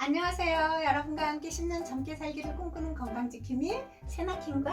안녕하세요. 여러분과 함께 10년 젊게 살기를 꿈꾸는 건강지킴이 세나킴과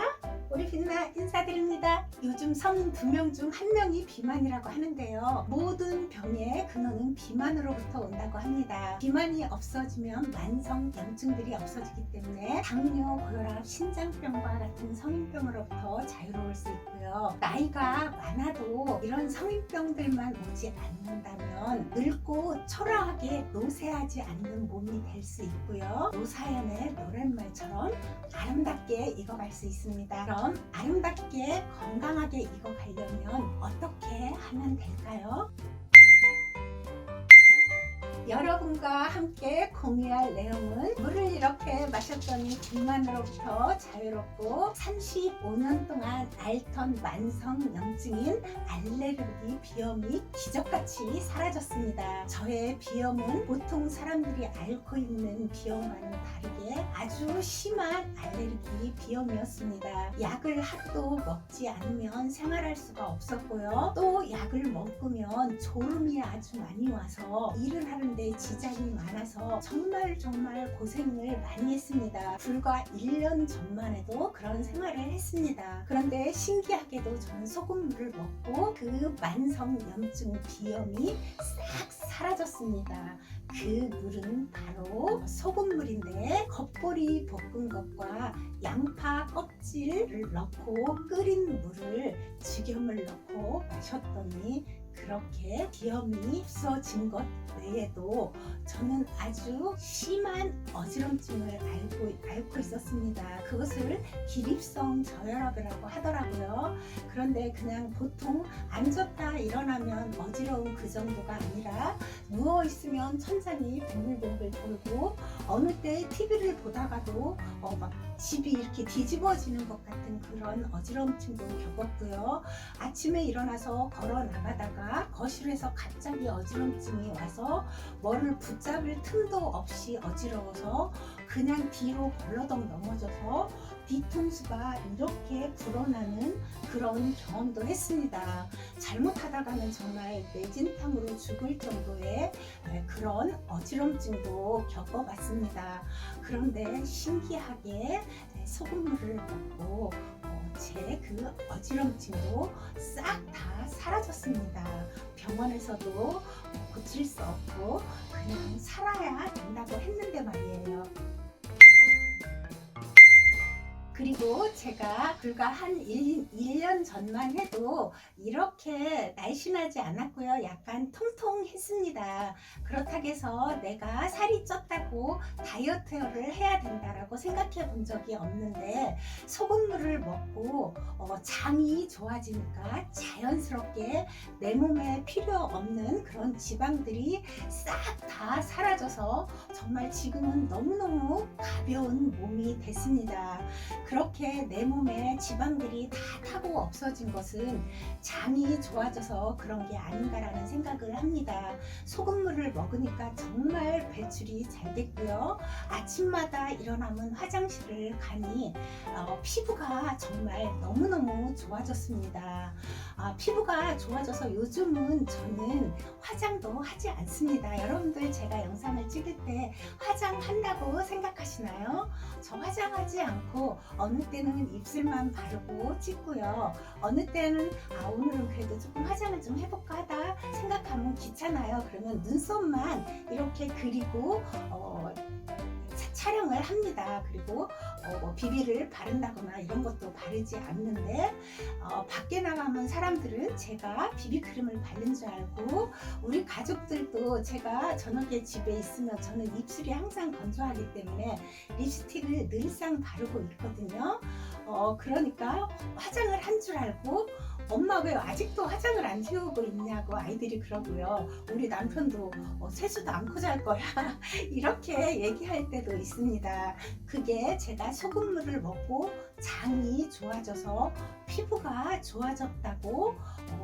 우리 빛나 인사드립니다. 요즘 성인 2명 중 1명이 비만이라고 하는데요. 모든 병의 근원은 비만으로부터 온다고 합니다. 비만이 없어지면 만성 염증들이 없어지기 때문에 당뇨, 고혈압, 신장병과 같은 성인병으로부터 자유로울 수 있고요. 나이가 많아도 이런 성인병들만 오지 않는다면 늙고 초라하게 노쇠하지 않는 몸이 될 수 있고요. 노사연의 노랫말처럼 아름답게 익어갈 수 있습니다. 그럼 아름답게 건강하게 익어가려면 어떻게 하면 될까요? 여러분과 함께 공유할 내용은 물을 이렇게 마셨더니 비만으로부터 자유롭고 35년 동안 앓던 만성염증인 알레르기 비염이 기적같이 사라졌습니다. 저의 비염은 보통 사람들이 앓고 있는 비염과는 다르게 아주 심한 알레르기 비염이었습니다. 약을 하루도 먹지 않으면 생활할 수가 없었고요. 또 약을 먹으면 졸음이 아주 많이 와서 일을 하는 지장이 많아서 정말 고생을 많이 했습니다. 불과 1년 전만 해도 그런 생활을 했습니다. 그런데 신기하게도 저는 소금물을 먹고 그 만성염증 비염이 싹 사라졌습니다. 그 물은 바로 소금물인데 겉보리 볶은 것과 양파 껍질을 넣고 끓인 물을 죽염을 넣고 마셨더니 그렇게 비염이 없어진 것 외에도 저는 아주 심한 어지럼증을 앓고 있었습니다. 그것을 기립성 저혈압이라고 하더라고요. 그런데 그냥 보통 앉았다 일어나면 어지러운 그 정도가 아니라 누워있으면 천장이 뱅글뱅글 돌고 어느 때 TV를 보다가도 막 집이 이렇게 뒤집어지는 것 같은 그런 어지럼증도 겪었고요. 아침에 일어나서 걸어 나가다가 거실에서 갑자기 어지럼증이 와서 뭐를 붙잡을 틈도 없이 어지러워서 그냥 뒤로 벌러덩 넘어져서 뒤통수가 이렇게 불어나는 그런 경험도 했습니다. 잘못하다가는 정말 뇌진탕으로 죽을 정도의 그런 어지럼증도 겪어봤습니다. 그런데 신기하게 소금물을 먹고 제 그 어지럼증도 싹 다 사라졌습니다. 병원에서도 고칠 수 없고 그냥 살아야 된다고 했는데 말이에요. 그리고 제가 불과 한 1년 전만 해도 이렇게 날씬하지 않았고요. 약간 통통했습니다. 그렇다고 해서 내가 살이 쪘다고 다이어트를 해야 된다라고 생각해 본 적이 없는데 소금물을 먹고 장이 좋아지니까 자연스럽게 내 몸에 필요 없는 그런 지방들이 싹 다 사라져서 정말 지금은 너무너무 가벼운 몸이 됐습니다. 그렇게 내 몸에 지방들이 다 타고 없어진 것은 장이 좋아져서 그런 게 아닌가라는 생각을 합니다. 소금물을 먹으니까 정말 배출이 잘 됐고요. 아침마다 일어나면 화장실을 가니 피부가 정말 너무너무 좋아졌습니다. 피부가 좋아져서 요즘은 저는 화장도 하지 않습니다. 여러분들 제가 영상을 찍을 때 화장한다고 생각하시나요? 저 화장하지 않고 어느 때는 입술만 바르고 찍고요. 어느 때는 오늘은 그래도 조금 화장을 좀 해볼까 하다 생각하면 귀찮아요. 그러면 눈썹만 이렇게 그리고 촬영을 합니다. 그리고 비비를 바른다거나 이런 것도 바르지 않는데 밖에 나가면 사람들은 제가 비비크림을 바른 줄 알고 우리 가족들도 제가 저녁에 집에 있으면 저는 입술이 항상 건조하기 때문에 립스틱을 늘상 바르고 있거든요. 그러니까 화장을 한 줄 알고 엄마 왜 아직도 화장을 안 지우고 있냐고 아이들이 그러고요. 우리 남편도 세수도 않고 잘 거야 이렇게 얘기할 때도 있습니다. 그게 제가 소금물을 먹고 장이 좋아져서 피부가 좋아졌다고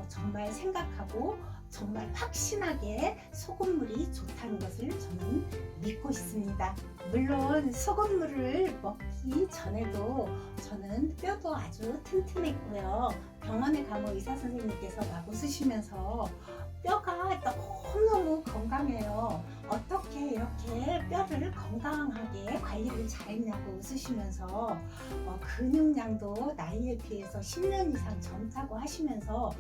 정말 생각하고 정말 확신하게 소금물이 좋다는 것을 저는 믿고 있습니다. 물론 소금물을 먹기 전에도 저는 뼈도 아주 튼튼했고요. 병원에 가면 의사 선생님께서 막 웃으시면서 뼈가 너무너무 건강해요. 어떻게 이렇게 뼈를 건강하게 관리를 잘했냐고 웃으시면서 근육량도 나이에 비해서 10년 이상 젊다고 하시면서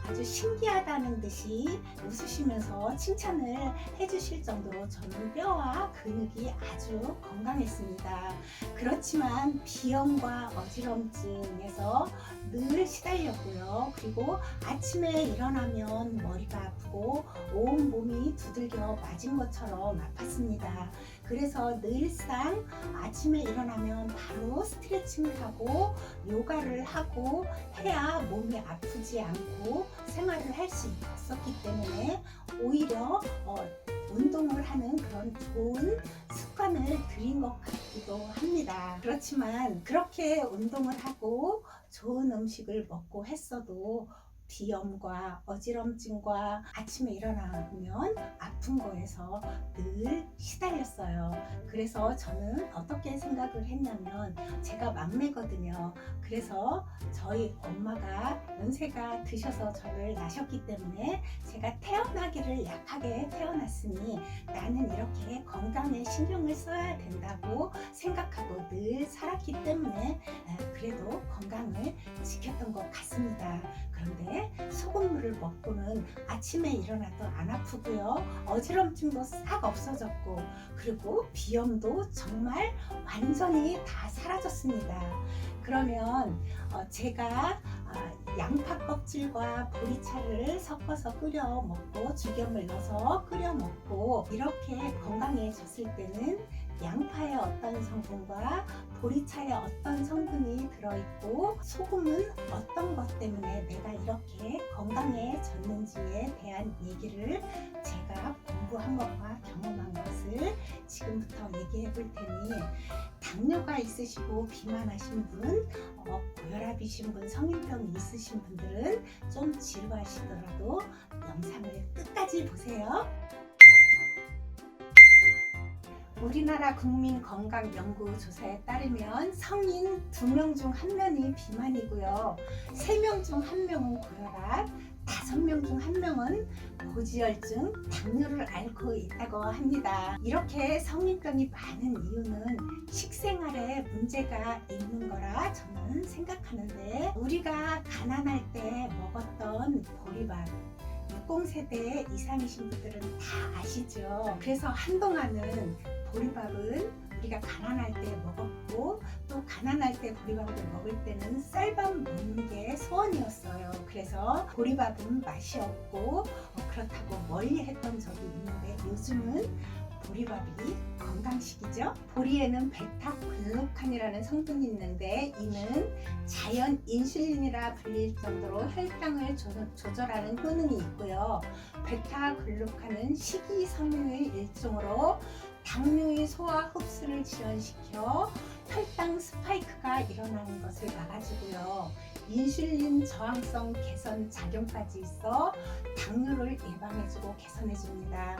아주 신기하다는 듯이 웃으시면서 칭찬을 해주실 정도로 저는 뼈와 근육이 아주 건강했습니다. 그렇지만 비염과 어지럼증에서 늘 시달렸고요. 그리고 아침에 일어나면 머리가 아프고 온 몸이 두들겨 맞은 것처럼 아팠습니다. 그래서 늘상 아침에 일어나면 바로 스트레칭을 하고 요가를 하고 해야 몸이 아프지 않고 생활을 할 수 있었기 때문에 오히려 운동을 하는 그런 좋은 습관을 들인 것 같기도 합니다. 그렇지만 그렇게 운동을 하고 좋은 음식을 먹고 했어도 비염과 어지럼증과 아침에 일어나면 아픈 거에서 늘 시달렸어요. 그래서 저는 어떻게 생각을 했냐면 제가 막내거든요. 그래서 저희 엄마가 연세가 드셔서 저를 낳으셨기 때문에 제가 태어나기를 약하게 태어났으니 나는 이렇게 건강에 신경을 써야 된다고 생각하고 늘 살았기 때문에 그래도 건강을 지켰던 것 같습니다. 그런데 소금물을 먹고는 아침에 일어나도 안 아프고요. 어지럼증도 싹 없어졌고 그리고 비염도 정말 완전히 다 사라졌습니다. 그러면 제가 양파 껍질과 보리차를 섞어서 끓여 먹고 죽염을 넣어서 끓여 먹고 이렇게 건강해졌을 때는 양파의 어떤 성분과 보리차의 어떤 성분이 들어있고 소금은 어떤 것 때문에 내가 이렇게 건강해졌는지에 대한 얘기를 제가 공부한 것과 경험한 것을 지금부터 얘기해 볼 테니 당뇨가 있으시고 비만하신 분, 고혈압이신 분, 성인병이 있으신 분들은 좀 지루하시더라도 영상을 끝까지 보세요. 우리나라 국민건강연구조사에 따르면 성인 2명 중 1명이 비만이고요. 3명 중 1명은 고혈압, 5명 중 1명은 고지혈증, 당뇨를 앓고 있다고 합니다. 이렇게 성인병이 많은 이유는 식생활에 문제가 있는 거라 저는 생각하는데 우리가 가난할 때 먹었던 보리밥 60세대 이상이신 분들은 다 아시죠? 그래서 한동안은 보리밥은 우리가 가난할 때 먹었고 또 가난할 때 보리밥을 먹을 때는 쌀밥 먹는 게 소원이었어요. 그래서 보리밥은 맛이 없고 그렇다고 멀리 했던 적이 있는데 요즘은 보리밥이 건강식이죠. 보리에는 베타글루칸이라는 성분이 있는데 이는 자연 인슐린이라 불릴 정도로 혈당을 조절하는 효능이 있고요. 베타글루칸은 식이섬유의 일종으로 당뇨의 소화 흡수를 지연시켜 혈당 스파이크가 일어나는 것을 막아주고요. 인슐린 저항성 개선 작용까지 있어 당뇨를 예방해주고 개선해줍니다.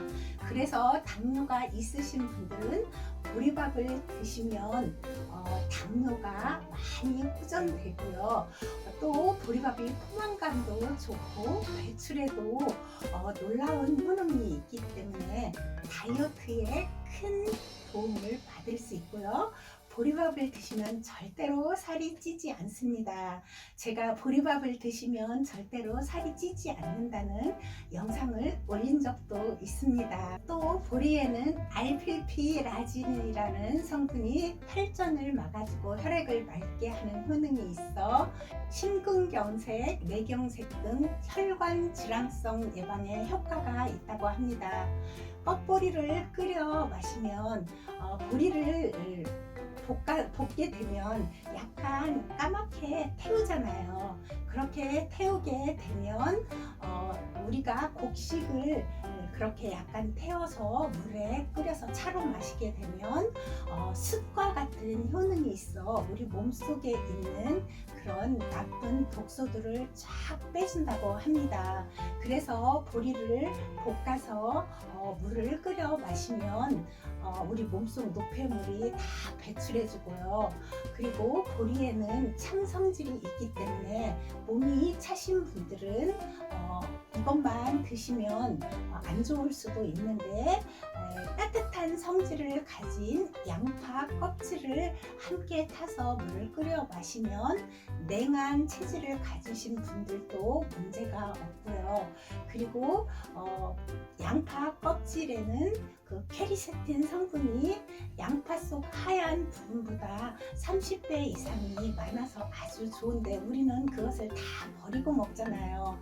그래서 당뇨가 있으신 분들은 보리밥을 드시면 당뇨가 많이 호전되고요. 또 보리밥이 포만감도 좋고 배출에도 놀라운 효능이 있기 때문에 다이어트에 큰 도움을 받을 수 있고요. 보리밥을 드시면 절대로 살이 찌지 않습니다. 제가 보리밥을 드시면 절대로 살이 찌지 않는다는 영상을 올린 적도 있습니다. 또 보리에는 알필피라진이라는 성분이 혈전을 막아주고 혈액을 맑게 하는 효능이 있어 심근경색, 뇌경색 등 혈관 질환성 예방에 효과가 있다고 합니다. 껍보리를 끓여 마시면 보리를 볶게 되면 약간 까맣게 태우잖아요. 그렇게 태우게 되면 우리가 곡식을 그렇게 약간 태워서 물에 끓여서 차로 마시게 되면 숯과 같은 효능이 있어 우리 몸속에 있는 그런 나쁜 독소들을 쫙 빼준다고 합니다. 그래서 보리를 볶아서 물을 끓여 마시면 우리 몸속 노폐물이 다 배출해주고요. 그리고 보리에는 참성질이 있기 때문에 몸이 차신 분들은 이것만 드시면 안 좋을 수도 있는데 따뜻한 성질을 가진 양파 껍질을 함께 타서 물을 끓여 마시면 냉한 체질을 가지신 분들도 문제가 없고요. 그리고 양파 껍질에는 그 케리세틴 성분이 양파 속 하얀 부분보다 30배 이상이 많아서 아주 좋은데 우리는 그것을 다 버리고 먹잖아요.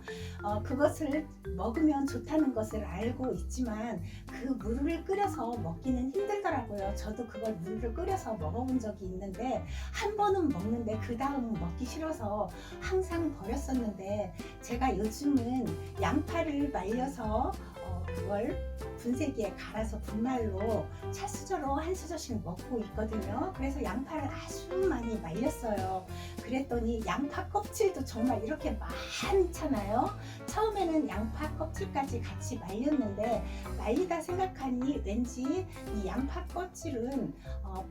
그것을 먹으면 좋다는 것을 알고 있지만 그 물을 끓여서 먹기는 힘들더라고요. 저도 그걸 물을 끓여서 먹어본 적이 있는데 한 번은 먹는데 그 다음은 먹기 싫어서 항상 버렸었는데 제가 요즘은 양파를 말려서 그걸 분쇄기에 갈아서 분말로 찰수저로 한 수저씩 먹고 있거든요. 그래서 양파를 아주 많이 말렸어요. 그랬더니 양파 껍질도 정말 이렇게 많잖아요. 처음에는 양파 껍질까지 같이 말렸는데 말리다 생각하니 왠지 이 양파 껍질은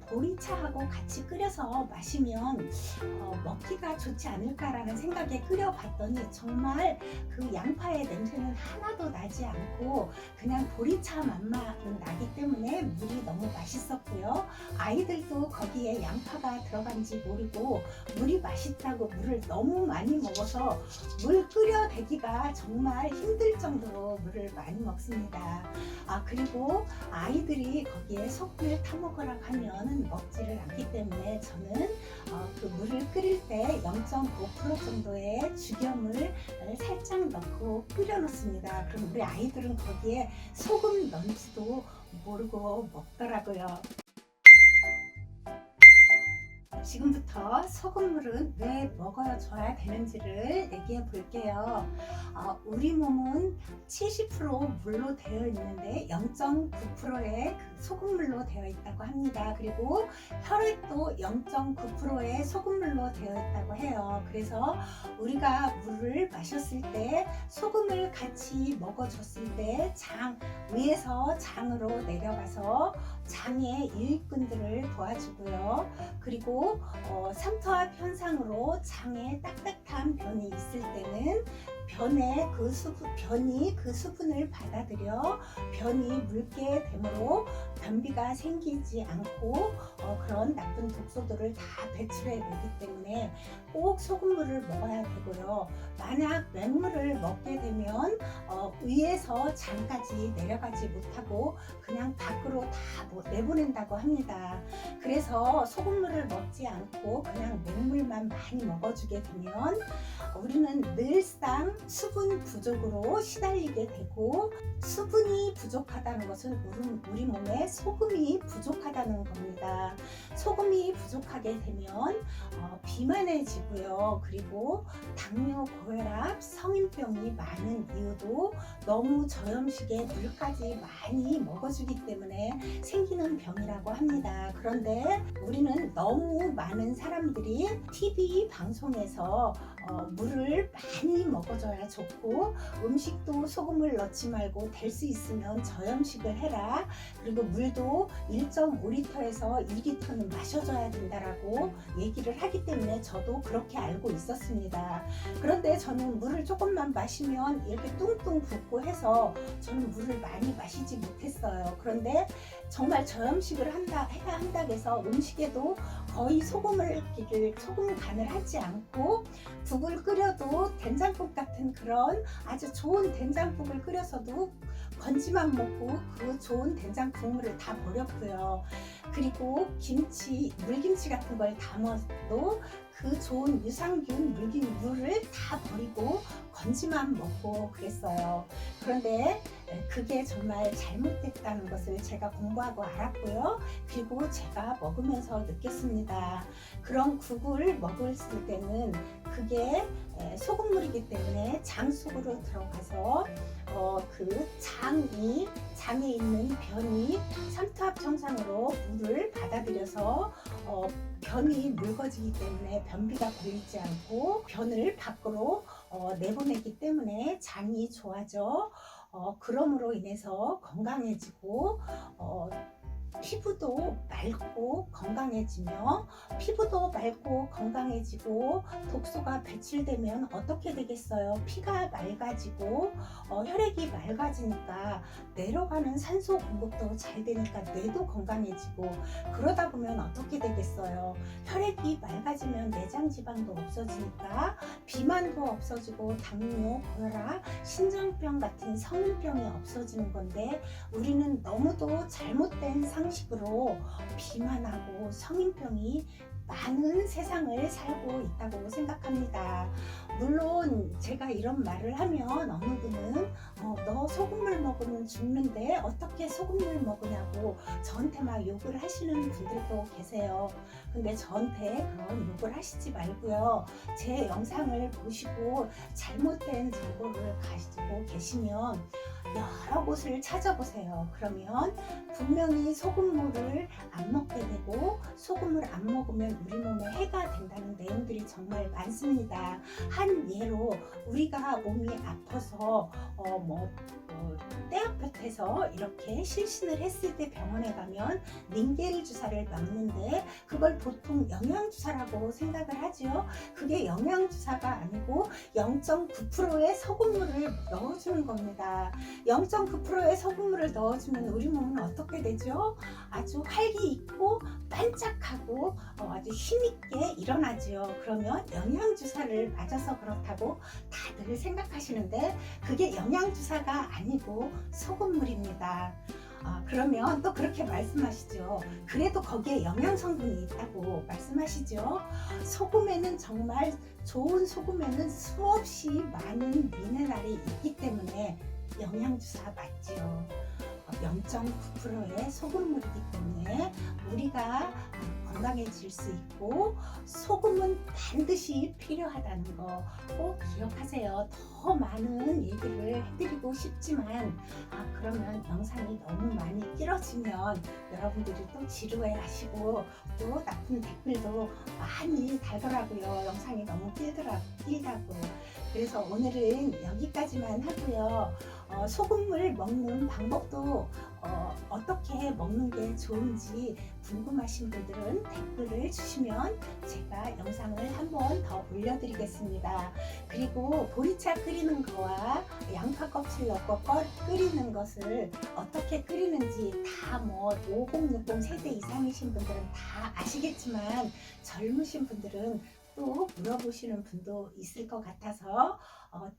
보리차하고 같이 끓여서 마시면 먹기가 좋지 않을까라는 생각에 끓여봤더니 정말 그 양파의 냄새는 하나도 나지 않고 그냥 보리차 맛만 나기 때문에 물이 너무 맛있었고요. 아이들도 거기에 양파가 들어간지 모르고 물이 맛있다고 물을 너무 많이 먹어서 물 끓여대기가 정말 힘들 정도로 물을 많이 먹습니다. 그리고 아이들이 거기에 소금을 타먹으라고 하면 먹지를 않기 때문에 저는 그 물을 끓일 때 0.5% 정도의 죽여물 살짝 넣고 끓여 놓습니다. 그럼 우리 아이들은 거기에 소금 넣은지도 모르고 먹더라고요. 지금부터 소금물은 왜 먹어줘야 되는지를 얘기해 볼게요. 우리 몸은 70% 물로 되어 있는데 0.9%의 소금물로 되어 있다고 합니다. 그리고 혈액도 0.9%의 소금물로 되어 있다고 해요. 그래서 우리가 물을 마셨을 때 소금을 같이 먹어줬을 때 장 위에서 장으로 내려가서 장의 유익균들을 도와주고요. 그리고 삼투압 현상으로 장에 딱딱한 변이 있을 때는 변이 그 수분을 받아들여 변이 묽게 되므로 변비가 생기지 않고 그런 나쁜 독소들을 다 배출해 내기 때문에 꼭 소금물을 먹어야 되고요. 만약 맹물을 먹게 되면 위에서 장까지 내려가지 못하고 그냥 밖으로 다 내보낸다고 합니다. 그래서 소금물을 먹지 않고 그냥 맹물만 많이 먹어주게 되면 우리는 늘상 수분 부족으로 시달리게 되고, 수분이 부족하다는 것은 우리 몸에 소금이 부족하다는 겁니다. 소금이 부족하게 되면 비만해지고요. 그리고 당뇨, 고혈압, 성인병이 많은 이유도 너무 저염식에 물까지 많이 먹어주기 때문에 생기는 병이라고 합니다. 그런데 우리는 너무 많은 사람들이 TV 방송에서 물을 많이 먹어줘야 좋고, 음식도 소금을 넣지 말고 될 수 있으면 저염식을 해라, 그리고 물도 1.5리터에서 2리터는 마셔줘야 된다라고 얘기를 하기 때문에 저도 그렇게 알고 있었습니다. 그런데 저는 물을 조금만 마시면 이렇게 뚱뚱 붓고 해서 저는 물을 많이 마시지 못했어요. 그런데 정말 저염식을 해야 한다고 해서 음식에도 거의 소금 간을 하지 않고 국을 끓여도 된장국 같은 그런 아주 좋은 된장국을 끓여서도 건지만 먹고 그 좋은 된장 국물을 다 버렸고요. 그리고 물김치 같은 걸 담아도 그 좋은 유산균 물을 다 버리고 건지만 먹고 그랬어요. 그런데 그게 정말 잘못됐다는 것을 제가 공부하고 알았고요. 그리고 제가 먹으면서 느꼈습니다. 그런 국을 먹었을 때는 그게 소금물이기 때문에 장 속으로 들어가서 그 장에 있는 변이 삼투압 현상으로 물을 받아들여서 변이 묽어지기 때문에 변비가 걸리지 않고 변을 밖으로 내보내기 때문에 장이 좋아져 그럼으로 인해서 건강해지고 피부도 맑고 건강해지며, 피부도 맑고 건강해지고 독소가 배출되면 어떻게 되겠어요? 피가 맑아지고 혈액이 맑아지니까 뇌로 가는 산소 공급도 잘 되니까 뇌도 건강해지고, 그러다 보면 어떻게 되겠어요? 혈액이 맑아지면 내장 지방도 없어지니까 비만도 없어지고 당뇨, 고혈압, 신장병 같은 성인병이 없어지는 건데, 우리는 너무도 잘못된 상식으로 비만하고 성인병이 많은 세상을 살고 있다고 생각합니다. 물론 제가 이런 말을 하면 어느 분은 너 소금물 먹으면 죽는데 어떻게 소금물 먹으냐고 저한테 막 욕을 하시는 분들도 계세요. 근데 저한테 그런 욕을 하시지 말고요, 제 영상을 보시고 잘못된 정보를 가지고 계시면 여러 곳을 찾아보세요. 그러면 분명히 소금물을 안 먹게 되고, 소금을 안 먹으면 우리 몸에 해가 된다는 내용들이 정말 많습니다. 한 예로, 우리가 몸이 아파서 떼아볕에서 이렇게 실신을 했을 때 병원에 가면 링겔 주사를 맞는데, 그걸 보통 영양주사라고 생각을 하죠. 그게 영양주사가 아니고 0.9%의 소금물을 넣어주는 겁니다. 0.9%의 소금물을 넣어주면 우리 몸은 어떻게 되죠? 아주 활기 있고 반짝하고 아주 힘있게 일어나죠. 그러면 영양주사를 맞아서 그렇다고 다들 생각하시는데, 그게 영양주사가 아니고 소금물입니다. 그러면 또 그렇게 말씀하시죠. 그래도 거기에 영양성분이 있다고 말씀하시죠. 소금에는, 정말 좋은 소금에는 수없이 많은 미네랄이 있기 때문에 영양주사 맞지요. 0.9%의 소금물이기 때문에 우리가 건강해질 수 있고, 소금은 반드시 필요하다는 거 꼭 기억하세요. 더 많은 얘기를 해드리고 싶지만 그러면 영상이 너무 많이 길어지면 여러분들이 또 지루해 하시고 또 나쁜 댓글도 많이 달더라고요. 영상이 너무 길다고. 그래서 오늘은 여기까지만 하고요. 소금물 먹는 방법도 어떻게 먹는 게 좋은지 궁금하신 분들은 댓글을 주시면 제가 영상을 한 번 더 올려드리겠습니다. 그리고 보리차 끓이는 거와 양파 껍질 넣고 끓이는 것을 어떻게 끓이는지 다 5060 세대 이상이신 분들은 다 아시겠지만, 젊으신 분들은 또 물어보시는 분도 있을 것 같아서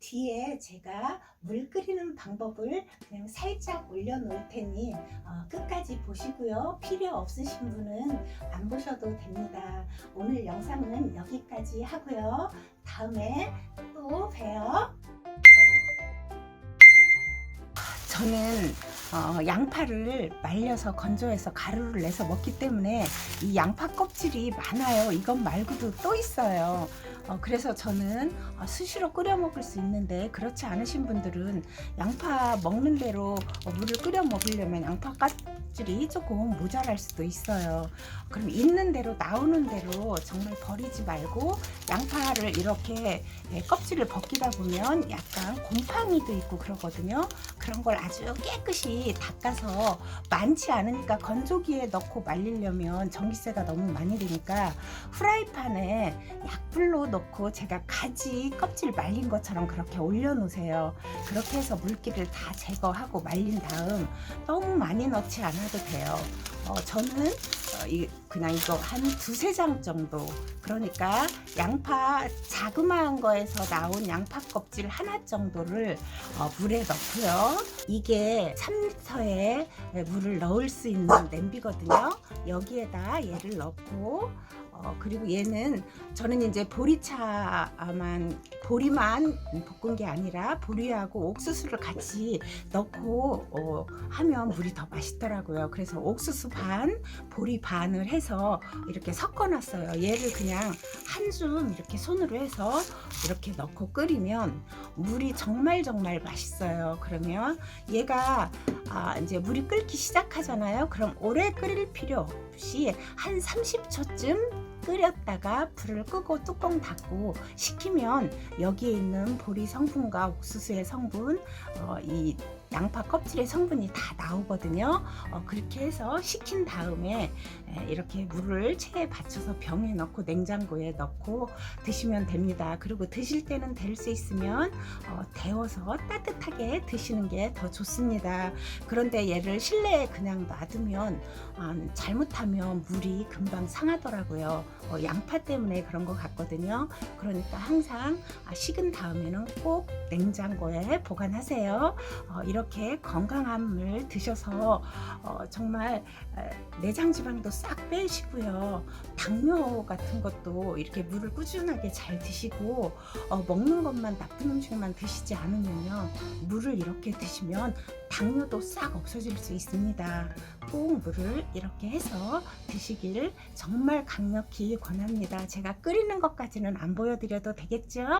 뒤에 제가 물 끓이는 방법을 그냥 살짝 올려놓을 테니 끝까지 보시고요. 필요 없으신 분은 안 보셔도 됩니다. 오늘 영상은 여기까지 하고요. 다음에 또 봬요. 저는 양파를 말려서 건조해서 가루를 내서 먹기 때문에 이 양파 껍질이 많아요. 이것 말고도 또 있어요. 그래서 저는 수시로 끓여 먹을 수 있는데, 그렇지 않으신 분들은 양파 먹는 대로 물을 끓여 먹으려면 양파 껍질이 조금 모자랄 수도 있어요. 그럼 있는 대로 나오는 대로 정말 버리지 말고, 양파를 이렇게 껍질을 벗기다 보면 약간 곰팡이도 있고 그러거든요. 그런 걸 아주 깨끗이 닦아서, 많지 않으니까 건조기에 넣고 말리려면 전기세가 너무 많이 드니까 후라이팬에 약불로 넣고 제가 가지 껍질 말린 것처럼 그렇게 올려놓으세요. 그렇게 해서 물기를 다 제거하고 말린 다음 너무 많이 넣지 않아도 돼요. 저는 그냥 이거 한 2-3장 정도, 그러니까 양파 자그마한 거에서 나온 양파 껍질 하나 정도를 물에 넣고요. 이게 3리터의 물을 넣을 수 있는 냄비거든요. 여기에다 얘를 넣고, 그리고 얘는, 저는 이제 보리만 볶은 게 아니라 보리하고 옥수수를 같이 넣고 하면 물이 더 맛있더라고요. 그래서 옥수수 반, 보리 반을 해서 이렇게 섞어놨어요. 얘를 그냥 한 줌 이렇게 손으로 해서 이렇게 넣고 끓이면 물이 정말 맛있어요. 그러면 얘가 이제 물이 끓기 시작하잖아요. 그럼 오래 끓일 필요 없이 한 30초쯤 끓였다가 불을 끄고 뚜껑 닫고 식히면 여기에 있는 보리 성분과 옥수수의 성분, 이 양파 껍질의 성분이 다 나오거든요. 그렇게 해서 식힌 다음에 이렇게 물을 체에 받쳐서 병에 넣고 냉장고에 넣고 드시면 됩니다. 그리고 드실 때는 될 수 있으면 데워서 따뜻하게 드시는 게 더 좋습니다. 그런데 얘를 실내에 그냥 놔두면 잘못하면 물이 금방 상하더라고요. 양파 때문에 그런 것 같거든요. 그러니까 항상 식은 다음에는 꼭 냉장고에 보관하세요. 이렇게 건강한 물 드셔서 정말 내장 지방도 싹 빼시고요. 당뇨 같은 것도 이렇게 물을 꾸준하게 잘 드시고 먹는 것만 나쁜 음식만 드시지 않으면요. 물을 이렇게 드시면 당뇨도 싹 없어질 수 있습니다. 꼭 물을 이렇게 해서 드시길 정말 강력히 권합니다. 제가 끓이는 것까지는 안 보여드려도 되겠죠?